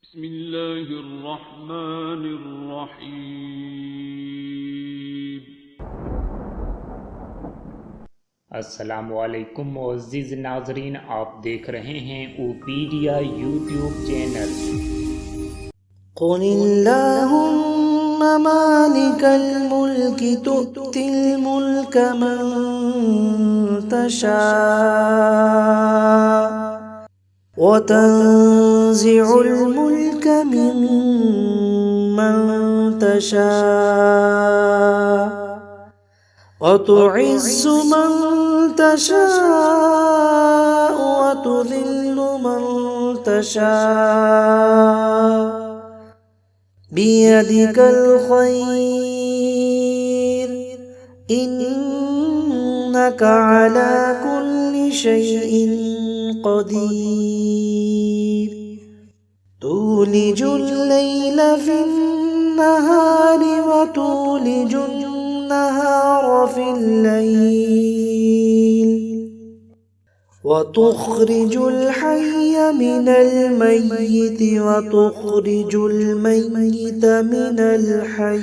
بسم الله الرحمن الرحيم। अस्सलामुअलैकुम मुअज़्ज़िज़ नाज़रीन, आप देख रहे हैं ओपीडिया यूट्यूब चैनल। क़ुलिल्लाहुम्मा मालिकल मुल्क तु'तिल मुल्क मन तशा व तंज़िउल मुल्क मिम्मन तशा व तु'इज़्ज़ु मन तशा व तुज़िल्लु मन तशा बियदिकल खैर इन्नका अला कुल्लि शैइन क़दीर तूलिजुल लैल फिन नहारि व तूलिजुन नहार फिल लैल وتخرج الحي من الميت وتخرج الميت من الحي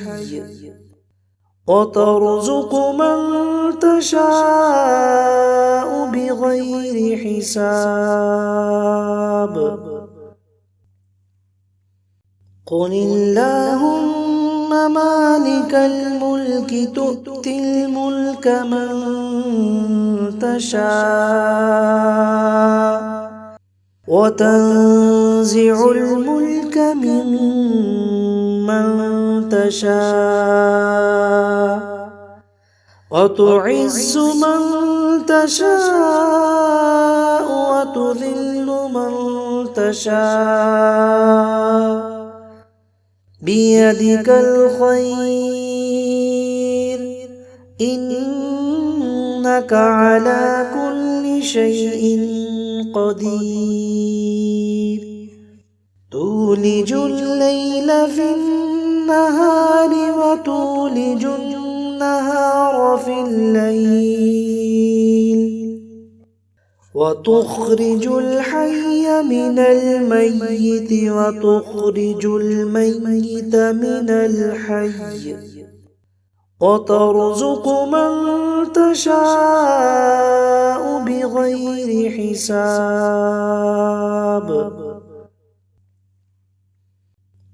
وترزق من تشاء بغير حساب قل اللهم مالك الملك تؤتي الملك من تشاء وتنزع الملك ممن تشاء وتعز من تشاء وتذل من تشاء بيدك الخير إنك على كل شيء قدير تولج الليل في النهار وتولج النهار في الليل وتخرج الحي من الميت وتخرج الميت من الحي وترزق من تشاء بغير حساب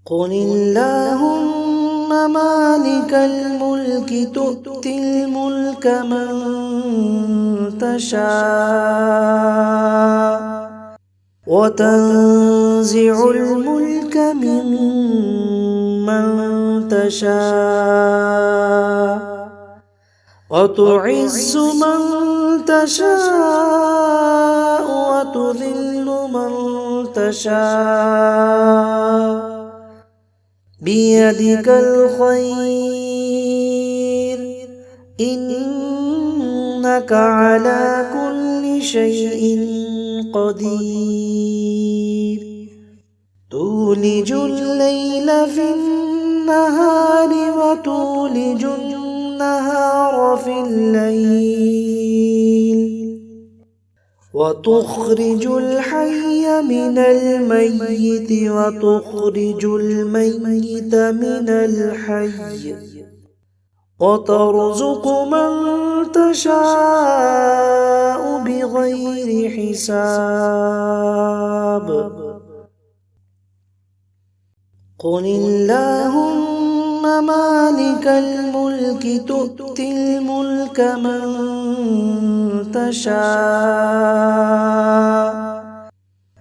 قل اللهم مالك الملك تؤتي الملك من تشاء وتنزع الملك ممن تشاء وتعز من تشاء وتذل من تشاء بيدك الخير إنك على كل شيء قدير تولج الليل في النهار وتولج النهار في الليل وتخرج الحي من الميت وتخرج الميت من الحي وترزق من تشاء بغير حساب قل اللهم مالك الملك تؤتي الملك من تشاء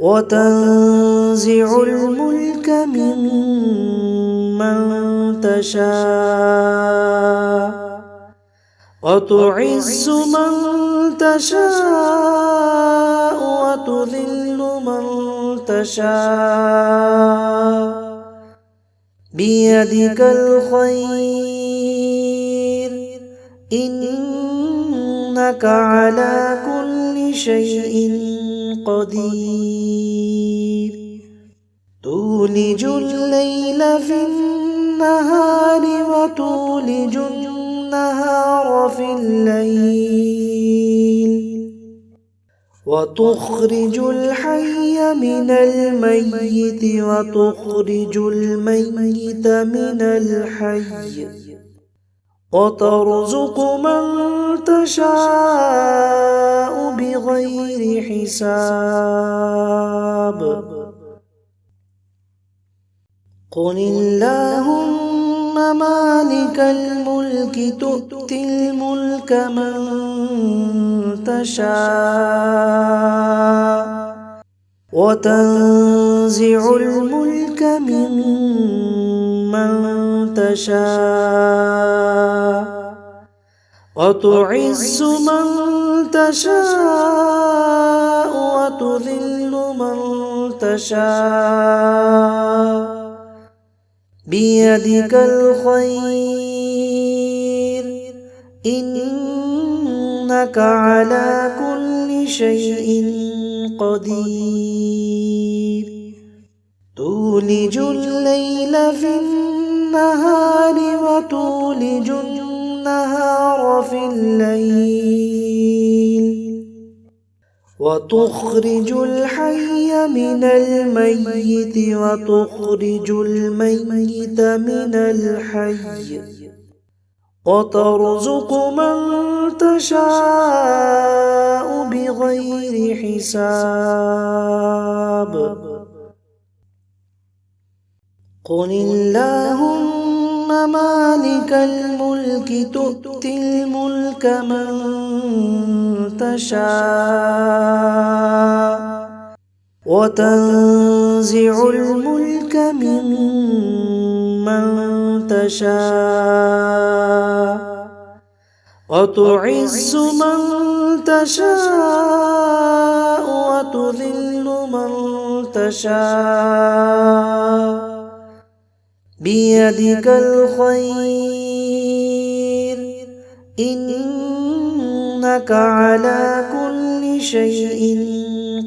وتنزع الملك ممن تشاء وتعز من تشاء وتذل من تشاء بيدك الخير إنك على كل شيء قدير تولج الليل في النهار وتولج النهار في الليل وتخرج الحي من الميت وتخرج الميت من الحي وترزق من تشاء بغير حساب قل اللهم مالك الملك تؤتي الملك من تشاء وتنزع الملك ممن تشاء وتعز من تشاء وتذل من تشاء بيدك الخير إنك على كل شيء قدير تولج الليل في النهار وتولج النهار في الليل وتخرج الحي من الميت وتخرج الميت من الحي وترزق من تشاء بغير حساب قل اللهم مالك الملك تؤتي الملك من تشاء وتنزع الملك ممن تشاء وتعز من تشاء وتذل من تشاء بيدك الخير إنك على كل شيء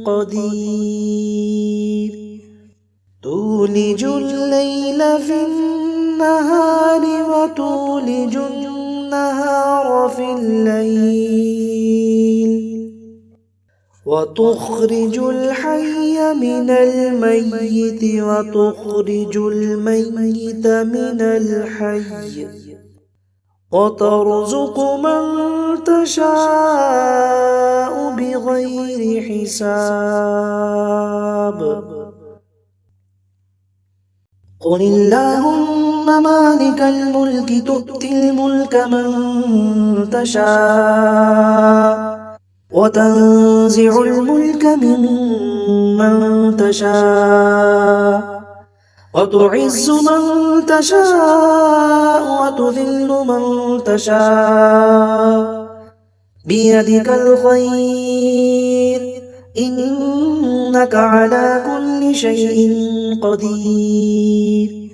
قدير تولج الليل في النهار وتولج النهار في الليل وتخرج الحي من الميت وتخرج الميت من الحي وترزق من تشاء بغير حساب قل اللهم مالك الملك تؤتي الملك من تشاء وتنزع الملك ممن تشاء وتعز من تشاء وتذل من تشاء بيدك الخير إنك على كل شيء قدير